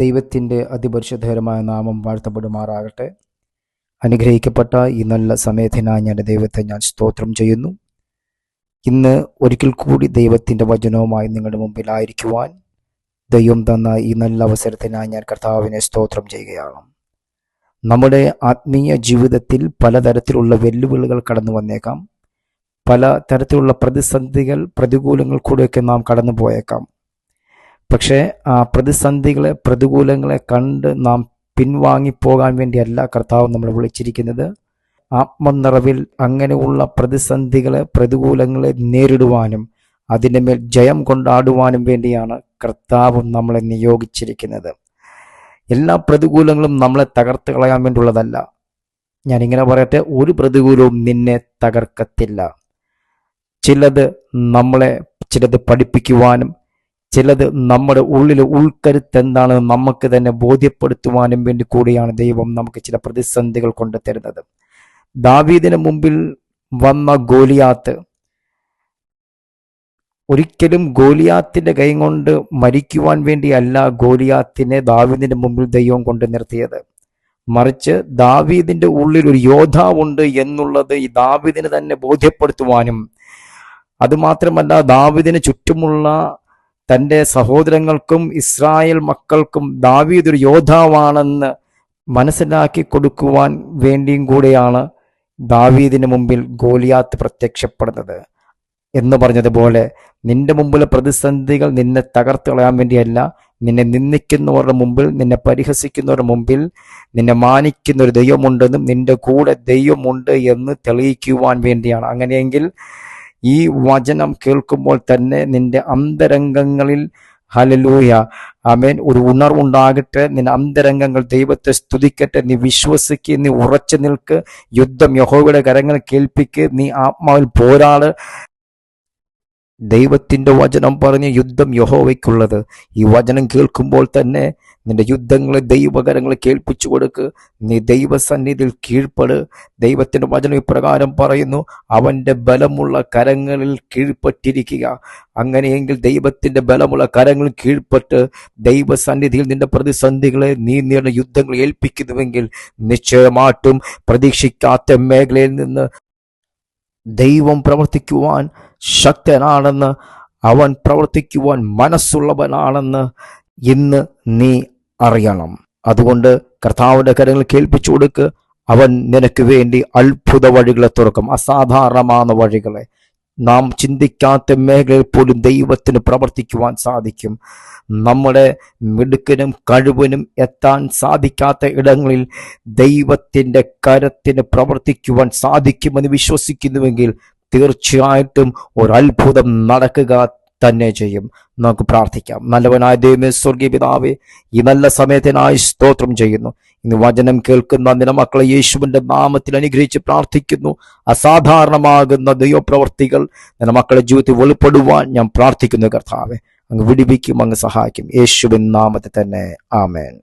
ദൈവത്തിൻ്റെ അതിപരിശുദ്ധകരമായ നാമം വാഴ്ത്തപ്പെടുമാറാകട്ടെ. അനുഗ്രഹിക്കപ്പെട്ട ഈ നല്ല സമയത്തിനായി ഞാൻ ദൈവത്തെ സ്തോത്രം ചെയ്യുന്നു. ഇന്ന് ഒരിക്കൽ കൂടി ദൈവത്തിൻ്റെ വചനവുമായി നിങ്ങളുടെ മുമ്പിലായിരിക്കുവാൻ ദൈവം തന്ന ഈ നല്ല അവസരത്തിനായി ഞാൻ കർത്താവിനെ സ്തോത്രം ചെയ്യുകയാണ്. നമ്മുടെ ആത്മീയ ജീവിതത്തിൽ പലതരത്തിലുള്ള വെല്ലുവിളികൾ കടന്നു വന്നേക്കാം. പല തരത്തിലുള്ള പ്രതിസന്ധികൾ, പ്രതികൂലങ്ങൾ കൂടെയൊക്കെ നാം കടന്നു പോയേക്കാം. പക്ഷേ ആ പ്രതികൂലങ്ങളെ കണ്ട് നാം പിൻവാങ്ങിപ്പോകാൻ വേണ്ടിയല്ല കർത്താവ് നമ്മളെ വിളിച്ചിരിക്കുന്നത്. ആത്മനിറവിൽ അങ്ങനെയുള്ള പ്രതികൂലങ്ങളെ നേരിടുവാനും അതിൻ്റെ മേൽ ജയം കൊണ്ടാടുവാനും വേണ്ടിയാണ് കർത്താവ് നമ്മളെ നിയോഗിച്ചിരിക്കുന്നത്. എല്ലാ പ്രതികൂലങ്ങളും നമ്മളെ തകർത്ത് കളയാൻ വേണ്ടിയുള്ളതല്ല. ഞാനിങ്ങനെ പറയട്ടെ, ഒരു പ്രതികൂലവും നിന്നെ തകർക്കത്തില്ല. ചിലത് പഠിപ്പിക്കുവാനും ചിലത് നമ്മുടെ ഉള്ളിലെ ഉൾക്കരുത്ത് എന്താണെന്ന് നമുക്ക് തന്നെ ബോധ്യപ്പെടുത്തുവാനും വേണ്ടി കൂടിയാണ് ദൈവം നമുക്ക് ചില പ്രതിസന്ധികൾ കൊണ്ട് തരുന്നത്. ദാവീദിന് മുമ്പിൽ വന്ന ഗോലിയാത്ത് ഒരിക്കലും ഗോലിയാത്തിന്റെ കൈ കൊണ്ട് മരിക്കുവാൻ വേണ്ടിയല്ല ഗോലിയാത്തിനെ ദാവീദിന്റെ മുമ്പിൽ ദൈവം കൊണ്ട് നിർത്തിയത്. മറിച്ച് ദാവീദിന്റെ ഉള്ളിൽ ഒരു യോദ്ധാവുണ്ട് എന്നുള്ളത് ഈ ദാവീദിന് തന്നെ ബോധ്യപ്പെടുത്തുവാനും, അതുമാത്രമല്ല ദാവീദിന് ചുറ്റുമുള്ള തൻ്റെ സഹോദരങ്ങൾക്കും ഇസ്രായേൽ മക്കൾക്കും ദാവീദ് ഒരു യോദ്ധാവാണെന്ന് മനസ്സിലാക്കി കൊടുക്കുവാൻ വേണ്ടിയും കൂടെയാണ് ദാവീദിന് മുമ്പിൽ ഗോലിയാത്ത് പ്രത്യക്ഷപ്പെടുന്നത്. എന്ന് പറഞ്ഞതുപോലെ നിന്റെ മുമ്പിലെ പ്രതിസന്ധികൾ നിന്നെ തകർത്ത് കളയാൻ വേണ്ടിയല്ല, നിന്നെ നിന്ദിക്കുന്നവരുടെ മുമ്പിൽ, നിന്നെ പരിഹസിക്കുന്നവരുടെ മുമ്പിൽ നിന്നെ മാനിക്കുന്ന ഒരു ദൈവമുണ്ടെന്നും നിന്റെ കൂടെ ദൈവമുണ്ട് എന്ന് തെളിയിക്കുവാൻ വേണ്ടിയാണ്. അങ്ങനെയെങ്കിൽ ഈ വചനം കേൾക്കുമ്പോൾ തന്നെ നിന്റെ അന്തരംഗങ്ങളിൽ ഹല്ലേലൂയ ആമേൻ ഒരു ഉണർവുണ്ടാകട്ടെ. നിന്റെ അന്തരംഗങ്ങൾ ദൈവത്തെ സ്തുതിക്കട്ടെ. നീ വിശ്വസിക്ക്, നീ ഉറച്ചു നിൽക്ക്. യുദ്ധം യഹോവയുടെ കരങ്ങൾ കേൾപ്പിക്ക്. നീ ആത്മാവിൽ പോരാട്. ദൈവത്തിന്റെ വചനം പറഞ്ഞ് യുദ്ധം യഹോവയ്ക്കുള്ളത്. ഈ വചനം കേൾക്കുമ്പോൾ തന്നെ നിന്റെ യുദ്ധങ്ങളെ ദൈവകരങ്ങളെ കേൾപ്പിച്ചു കൊടുക്ക്. നീ ദൈവസന്നിധിയിൽ കീഴ്പ്പെട്. ദൈവത്തിന്റെ വചനം ഇപ്രകാരം പറയുന്നു, അവന്റെ ബലമുള്ള കരങ്ങളിൽ കീഴ്പ്പെട്ടിരിക്കുക. അങ്ങനെയെങ്കിൽ ദൈവത്തിന്റെ ബലമുള്ള കരങ്ങളിൽ കീഴ്പ്പെട്ട് ദൈവസന്നിധിയിൽ നിന്റെ പ്രതിസന്ധികളെ നീ നേരിടുന്ന യുദ്ധങ്ങൾ ഏൽപ്പിക്കുന്നുവെങ്കിൽ നിശ്ചയമായിട്ടും പ്രതീക്ഷിക്കാത്ത മേഖലയിൽ നിന്ന് ദൈവം പ്രവർത്തിക്കുവാൻ ശക്തനാണെന്ന്, അവൻ പ്രവർത്തിക്കുവാൻ മനസ്സുള്ളവനാണെന്ന് ഇന്ന് നീ അറിയണം. അതുകൊണ്ട് കർത്താവിന്റെ കരങ്ങൾ കേൾപ്പിച്ചു കൊടുക്ക്. അവൻ നിനക്ക് വേണ്ടി അത്ഭുത വഴികളെ തുറക്കും. അസാധാരണമായ വഴികളെ, നാം ചിന്തിക്കാത്ത മേഖലയിൽ പോലും ദൈവത്തിന് പ്രവർത്തിക്കുവാൻ സാധിക്കും. നമ്മുടെ മിടുക്കിനും കഴിവിനും എത്താൻ സാധിക്കാത്ത ഇടങ്ങളിൽ ദൈവത്തിൻ്റെ കരത്തിന് പ്രവർത്തിക്കുവാൻ സാധിക്കുമെന്ന് വിശ്വസിക്കുന്നുവെങ്കിൽ തീർച്ചയായിട്ടും ഒരത്ഭുതം നടക്കുക തന്നെ ചെയ്യും. നമുക്ക് പ്രാർത്ഥിക്കാം. നല്ലവനായ ദൈവമേ, സ്വർഗീയ പിതാവേ, ഈ നല്ല സമയത്തിനായി സ്തോത്രം ചെയ്യുന്നു. ഇന്ന് വചനം കേൾക്കുന്ന നിന്റെ മക്കളെ യേശുവിന്റെ നാമത്തിൽ അനുഗ്രഹിച്ച് പ്രാർത്ഥിക്കുന്നു. അസാധാരണമാകുന്ന ദൈവപ്രവർത്തികൾ നിന്റെ മക്കളുടെ ജീവിതത്തിൽ വെളിപ്പെടുവാൻ ഞാൻ പ്രാർത്ഥിക്കുന്നു. കർത്താവേ, അങ്ങ് വിടുവിക്കും, അങ്ങ് സഹായിക്കും. യേശുവിൻ നാമത്തിൽ തന്നെ ആമേൻ.